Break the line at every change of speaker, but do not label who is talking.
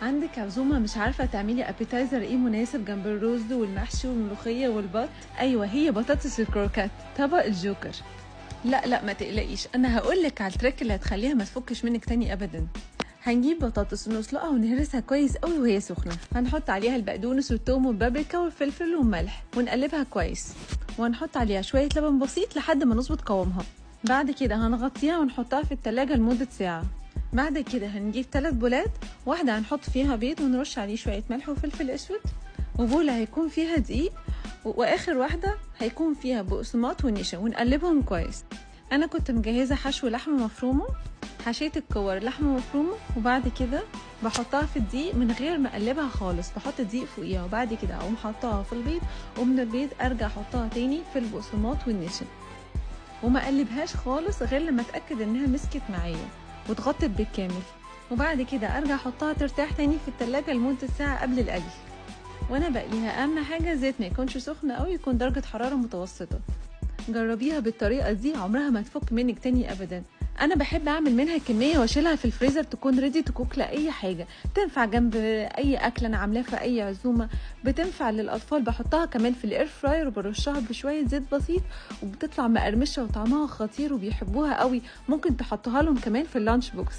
عندك عزومة مش عارفة تعملي ابيتايزر ايه مناسب جنب الرز والمحشي والملوخية والبط؟ ايوه، هي بطاطس الكروكات، طبق الجوكر. لا ما تقلقيش، انا هقولك على التريك اللي هتخليها ما تفكش منك تاني ابدا. هنجيب بطاطس ونسلقها ونهرسها كويس قوي وهي سخنة، هنحط عليها البقدونس والثوم والبابريكا والفلفل والملح ونقلبها كويس، وهنحط عليها شوية لبن بسيط لحد ما نظبط قوامها. بعد كده هنغطيها ونحطها في التلاجة لمدة ساعة. بعد كده هنجيب 3 بولات، واحدة هنحط فيها بيض ونرش عليه شوية ملح وفلفل اسود، وبولة هيكون فيها دقيق، واخر واحدة هيكون فيها بقسماط ونشا، ونقلبهم كويس. انا كنت مجهزة حشو لحمة مفرومة، حشيت الكور لحمة مفرومة، وبعد كده بحطها في الدقيق من غير ما اقلبها خالص، بحط الدقيق فوقيها وبعد كده اقوم حطها في البيض، ومن البيض ارجع احطها تاني في البقسماط والنشا، وما اقلبهاش خالص غير لما اتاكد انها مسكت معايا واتغطت بالكامل. وبعد كده ارجع احطها ترتاح تاني في التلاجة لمدة ساعة قبل القلي. وانا بقليها اهم حاجة الزيت ما يكونش سخن قوي، يكون درجة حرارة متوسطة. جربيها بالطريقة دي، عمرها ما تفك منك تاني ابدا. انا بحب اعمل منها كمية واشيلها في الفريزر تكون ريدي تكوك لاي حاجة، تنفع جنب اي اكل انا عاملاه في اي عزومة، بتنفع للاطفال، بحطها كمان في الاير فراير وبرشها بشوية زيت بسيط، وبتطلع مقرمشة وطعمها خطير وبيحبوها قوي. ممكن تحطوها لهم كمان في اللانش بوكس.